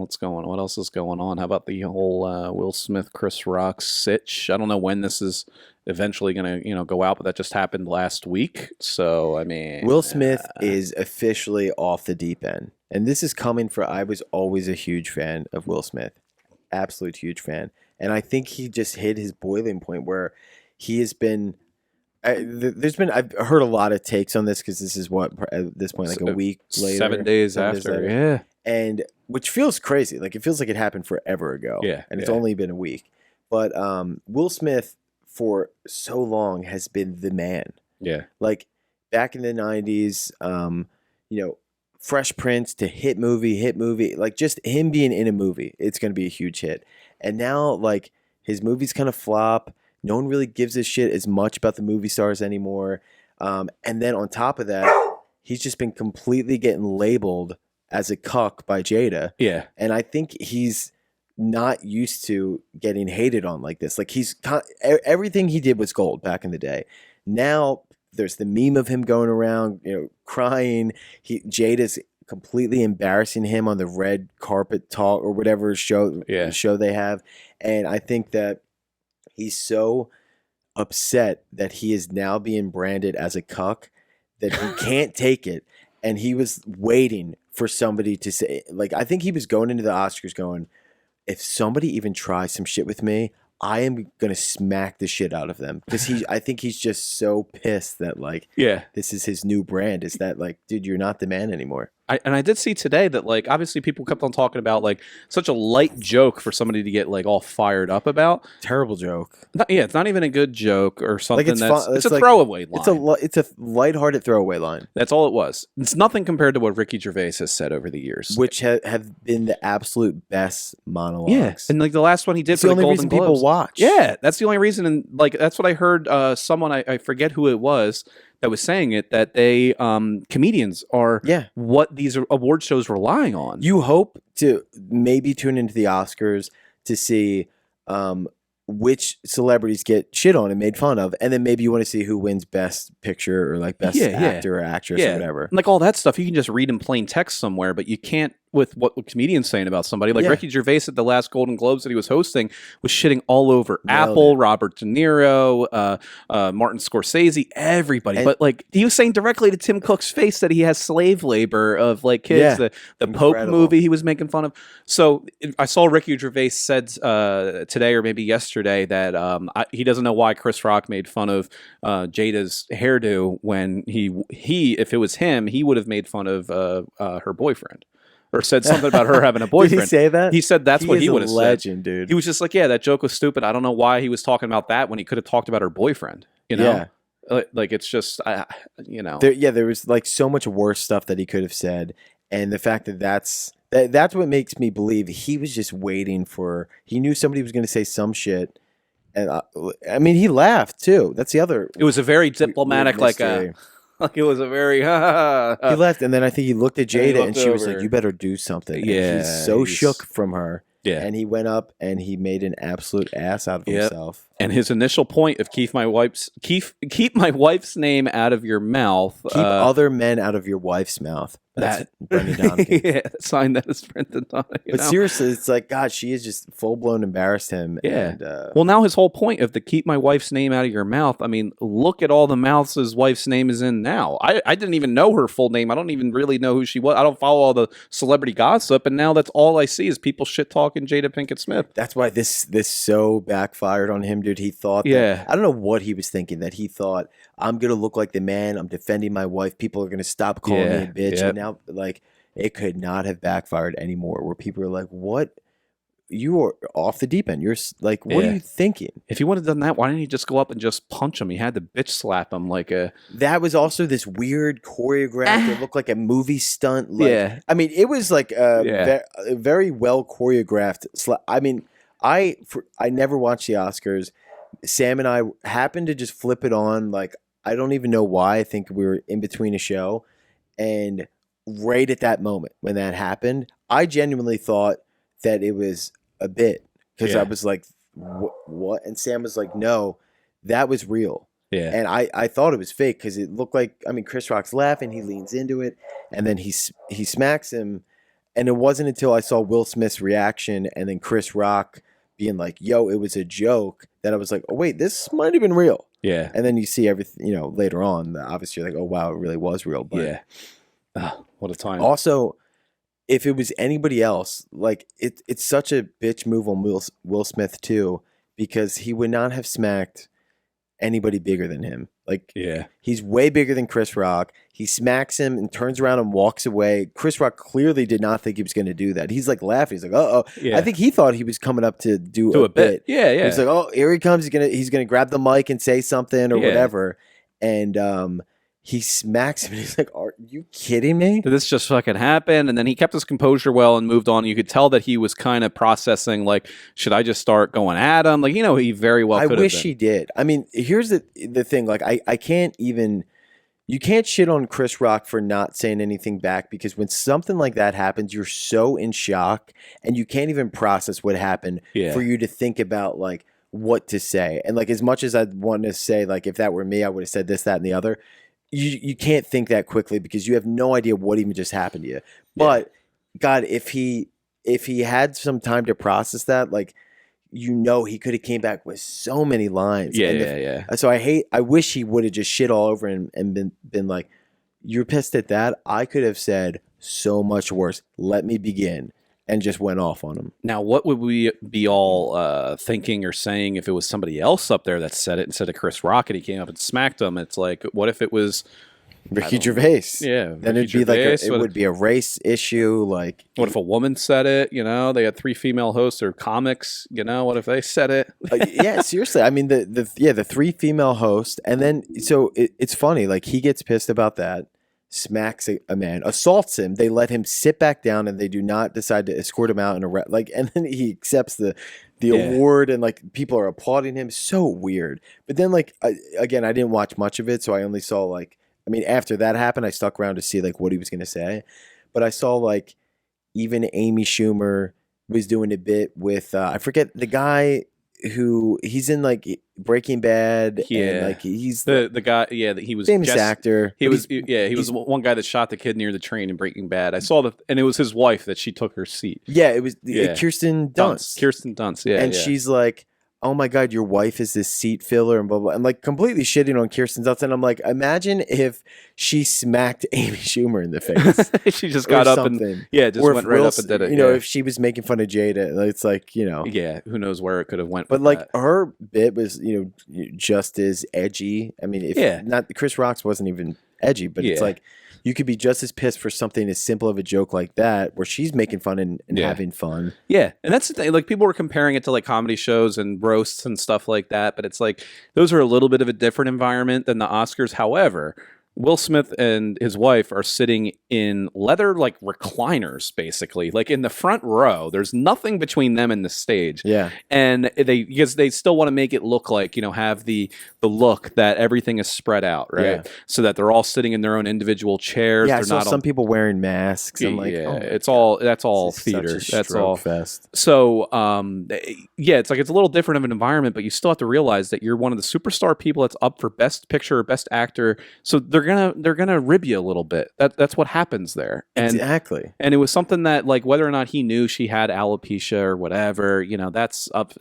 what's going on? What else is going on? How about the whole Will Smith, Chris Rock sitch? I don't know when this is eventually going to, go out, but that just happened last week. So, I mean, Will Smith is officially off the deep end. And this is coming for, I was always a huge fan of Will Smith. Absolute huge fan. And I think he just hit his boiling point where he has been, I've heard a lot of takes on this because this is what, at this point, like a week later. 7 days after, yeah. And which feels crazy. Like it feels like it happened forever ago. Yeah. And it's only been a week. But Will Smith for so long has been the man. Yeah. Like back in the 90s, Fresh Prince to hit movie, like just him being in a movie, it's going to be a huge hit. And now like his movies kind of flop. No one really gives a shit as much about the movie stars anymore. And then on top of that, he's just been completely getting labeled as a cuck by Jada. Yeah. And I think he's not used to getting hated on like this. Like everything he did was gold back in the day. Now there's the meme of him going around, crying. Jada's completely embarrassing him on the red carpet talk or whatever show they have. And I think that he's so upset that he is now being branded as a cuck that he can't take it. And he was waiting for somebody to say, like, I think he was going into the Oscars going, if somebody even tries some shit with me, I am going to smack the shit out of them. Because I think he's just so pissed that, like, this is his new brand. Is that, like, dude, you're not the man anymore. I did see today that, like, obviously people kept on talking about, like, such a light joke for somebody to get, like, all fired up about. Terrible joke. It's not even a good joke or something. Like it's a throwaway line. It's a lighthearted throwaway line. That's all it was. It's nothing compared to what Ricky Gervais has said over the years. Which have been the absolute best monologues. Yeah, and, like, the last one he did for the the only Golden reason Globes. people watch. Yeah, that's the only reason. And, like, that's what I heard someone, I forget who it was, that was saying it, that they comedians are what these award shows relying on. You hope to maybe tune into the Oscars to see which celebrities get shit on and made fun of, and then maybe you want to see who wins best picture or like best actor or actress or whatever. Like all that stuff you can just read in plain text somewhere, but you can't with what comedians saying about somebody. Like Ricky Gervais at the last Golden Globes that he was hosting was shitting all over Apple, Robert De Niro, Martin Scorsese, everybody. But like he was saying directly to Tim Cook's face that he has slave labor of like kids. The Pope movie he was making fun of. So I saw Ricky Gervais said today or maybe yesterday that he doesn't know why Chris Rock made fun of Jada's hairdo when he if it was him, he would have made fun of her boyfriend. Or said something about her having a boyfriend. Did he say that? He said that's what he would have said. Legend, dude. He was just like, yeah, that joke was stupid. I don't know why he was talking about that when he could have talked about her boyfriend. Like it's just, there was like so much worse stuff that he could have said, and the fact that that's what makes me believe he was just waiting for. He knew somebody was going to say some shit, and I mean, he laughed too. That's the other. It was a very diplomatic, like it was a very. He left, and then I think he looked at Jada, and she was like, "You better do something." Yeah, and he's so shook from her. Yeah, and he went up and he made an absolute ass out of himself. And his initial point of keep my wife's name out of your mouth. Keep other men out of your wife's mouth. That's Brendan Donegan. Sign that as Brendan Donegan. But seriously, it's like, God, she has just full-blown embarrassed him. Yeah. And, well, now his whole point of the keep my wife's name out of your mouth, I mean, look at all the mouths his wife's name is in now. I didn't even know her full name. I don't even really know who she was. I don't follow all the celebrity gossip, and now that's all I see is people shit-talking Jada Pinkett Smith. That's why this so backfired on him, dude. He thought that, I don't know what he was thinking, that he thought, I'm going to look like the man. I'm defending my wife. People are going to stop calling me a bitch. And now, like, it could not have backfired anymore where people are like, what? You are off the deep end. You're like, what are you thinking? If he would have done that, why didn't he just go up and just punch him? He had to bitch slap him like a... That was also this weird choreographed. It looked like a movie stunt. Like, I mean, it was like a very well choreographed. I mean, I never watched the Oscars. Sam and I happened to just flip it on. Like, I don't even know why. I think we were in between a show. And right at that moment when that happened, I genuinely thought that it was a bit. Because I was like, what? And Sam was like, no, that was real. Yeah. And I thought it was fake because it looked like, I mean, Chris Rock's laughing. He leans into it. And then he smacks him. And it wasn't until I saw Will Smith's reaction and then Chris Rock being like, yo, it was a joke, that I was like, oh, wait, this might have been real. Yeah. And then you see everything, later on, obviously you're like, oh, wow, it really was real. But what a time. Also, if it was anybody else, like it's such a bitch move on Will Smith too, because he would not have smacked anybody bigger than him. Like, he's way bigger than Chris Rock. He smacks him and turns around and walks away. Chris Rock clearly did not think he was going to do that. He's like laughing. He's like, "Uh oh." I think he thought he was coming up to do a bit. Yeah. He's like, "Oh, here he comes. He's gonna grab the mic and say something or whatever." And he smacks him and he's like, "Are you kidding me? Did this just fucking happen?" And then he kept his composure well and moved on. You could tell that he was kind of processing, like, should I just start going at him? Like, he very well could have. I wish he did. I mean, here's the thing. Like, I can't even. You can't shit on Chris Rock for not saying anything back, because when something like that happens, you're so in shock and you can't even process what happened for you to think about like what to say. And like, as much as I'd want to say, like, if that were me, I would have said this, that, and the other. You can't think that quickly because you have no idea what even just happened to you. But God, if he had some time to process that, like, he could have came back with so many lines. So I wish he would have just shit all over him and been like, you're pissed at that? I could have said so much worse. Let me begin. And just went off on him. Now, what would we be all thinking or saying if it was somebody else up there that said it instead of Chris Rock and he came up and smacked him? It's like, what if it was Ricky Gervais? Yeah. Then it'd be like, it would be a race issue. Like, what if a woman said it? They had 3 female hosts or comics. What if they said it? Yeah, seriously. I mean, the 3 female hosts. And then, so it's funny. Like, he gets pissed about that. Smacks a man, assaults him. They let him sit back down, and they do not decide to escort him out and arrest. Like, and then he accepts the award, and like people are applauding him. So weird. But then, like, again, I didn't watch much of it, so I only saw like, I mean, after that happened, I stuck around to see like what he was going to say. But I saw like even Amy Schumer was doing a bit with I forget the guy who he's in like Breaking Bad. And like he's the guy. Yeah, he was famous actor. He was one guy that shot the kid near the train in Breaking Bad. I saw and it was his wife that she took her seat. Yeah, it was Kirsten Dunst. Kirsten Dunst. Yeah, and she's like, oh my God, your wife is this seat filler and blah, blah. I'm like completely shitting on Kirsten Dunst. And I'm like, imagine if she smacked Amy Schumer in the face. She just got up and just went right up and did it. If she was making fun of Jada, it's like, Yeah, who knows where it could have went. But like her bit was, just as edgy. I mean, not Chris Rock's wasn't even edgy, but it's like, you could be just as pissed for something as simple of a joke like that, where she's making fun and having fun. Yeah, and that's the thing. Like, people were comparing it to like comedy shows and roasts and stuff like that, but it's like those are a little bit of a different environment than the Oscars. However, Will Smith and his wife are sitting in leather like recliners, basically, like in the front row. There's nothing between them and the stage. Yeah, and because they still want to make it look like have the look that everything is spread out, right? Yeah. So that they're all sitting in their own individual chairs. Yeah, I saw some people wearing masks. I'm like, that's all theater. That's all fest. So it's like it's a little different of an environment, but you still have to realize that you're one of the superstar people that's up for Best Picture or Best Actor. So they're gonna rib you a little bit. That's what happens there. And, exactly. And it was something that, like, whether or not he knew she had alopecia or whatever, that's up.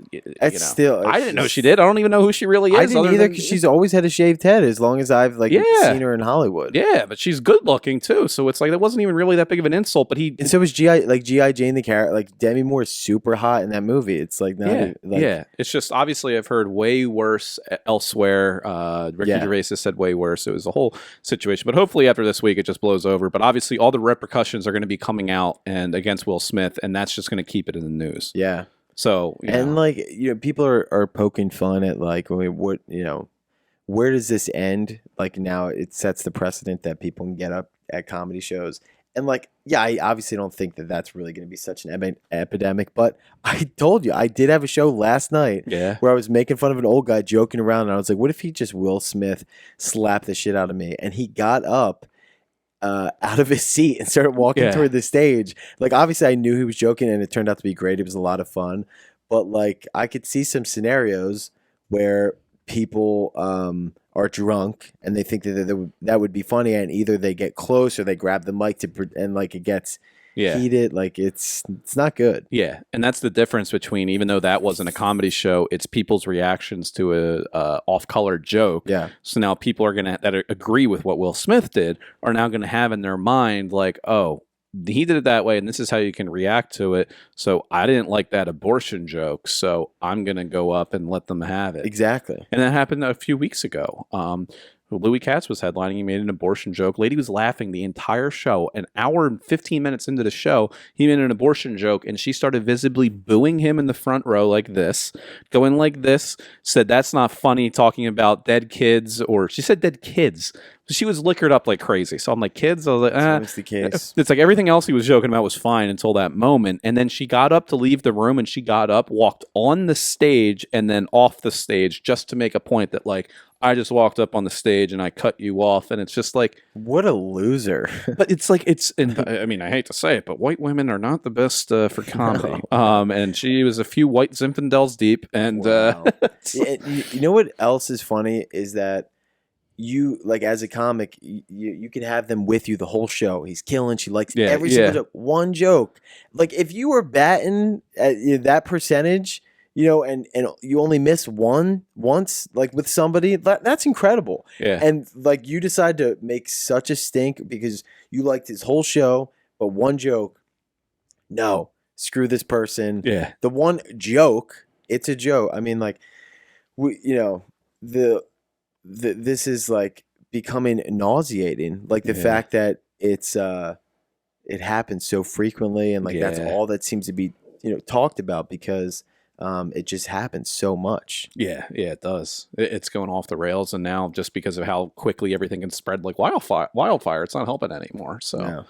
Still, I didn't know she did. I don't even know who she really is. I didn't either, because she's always had a shaved head as long as I've seen her in Hollywood. Yeah, but she's good looking too. So it's like it wasn't even really that big of an insult. But and so was G.I. Jane the character. Like, Demi Moore is super hot in that movie. It's like It's just obviously I've heard way worse elsewhere. Ricky Gervais has said way worse. It was a whole situation, but hopefully after this week it just blows over. But obviously all the repercussions are going to be coming out and against Will Smith, and that's just going to keep it in the news. Yeah. So like people are poking fun at like, what where does this end? Like, now it sets the precedent that people can get up at comedy shows. And like, I obviously don't think that that's really going to be such an epidemic. But I told you, I did have a show last night where I was making fun of an old guy joking around. And I was like, what if he just Will Smith slapped the shit out of me? And he got up out of his seat and started walking toward the stage. Like, obviously I knew he was joking, and it turned out to be great. It was a lot of fun. But like, I could see some scenarios where people are drunk and they think that would be funny, and either they get close or they grab the mic and like it gets Yeah. heated. Like it's not good. Yeah, and that's the difference between, even though that wasn't a comedy show, it's people's reactions to a off-color joke. Yeah. So now people are gonna that agree with what Will Smith did are now gonna have in their mind like, oh, he did it that way, and this is how you can react to it. So I didn't like that abortion joke, so I'm gonna go up and let them have it. Exactly. And that happened a few weeks ago. Louis Katz was headlining. He made an abortion joke. Lady was laughing the entire show. An hour and 15 minutes into the show, he made an abortion joke, and she started visibly booing him in the front row like this, going like this, said, that's not funny, talking about dead kids, or she said dead kids. She was liquored up like crazy. So I'm like, kids? I was like, That's the case. It's like everything else he was joking about was fine until that moment. And then she got up to leave the room, and she got up, walked on the stage, and then off the stage just to make a point that, like, I just walked up on the stage and I cut you off. And it's just like, what a loser. but it's like, I mean, I hate to say it, but white women are not the best for comedy. No. And she was a few white Zinfandels deep. And wow. You know what else is funny is that you, like, as a comic, you could have them with you the whole show. He's killing. She likes every single joke. One joke. Like, if you were batting at that percentage, you know, and you only miss once, like with somebody, that's incredible. Yeah. And like you decide to make such a stink because you liked his whole show, but one joke, no, screw this person. Yeah. The one joke, it's a joke. I mean, like, this is like becoming nauseating. Like the fact that it happens so frequently, and like that's all that seems to be talked about because. It just happens so much. Yeah, it does. It's going off the rails, and now just because of how quickly everything can spread like wildfire, it's not helping anymore. So,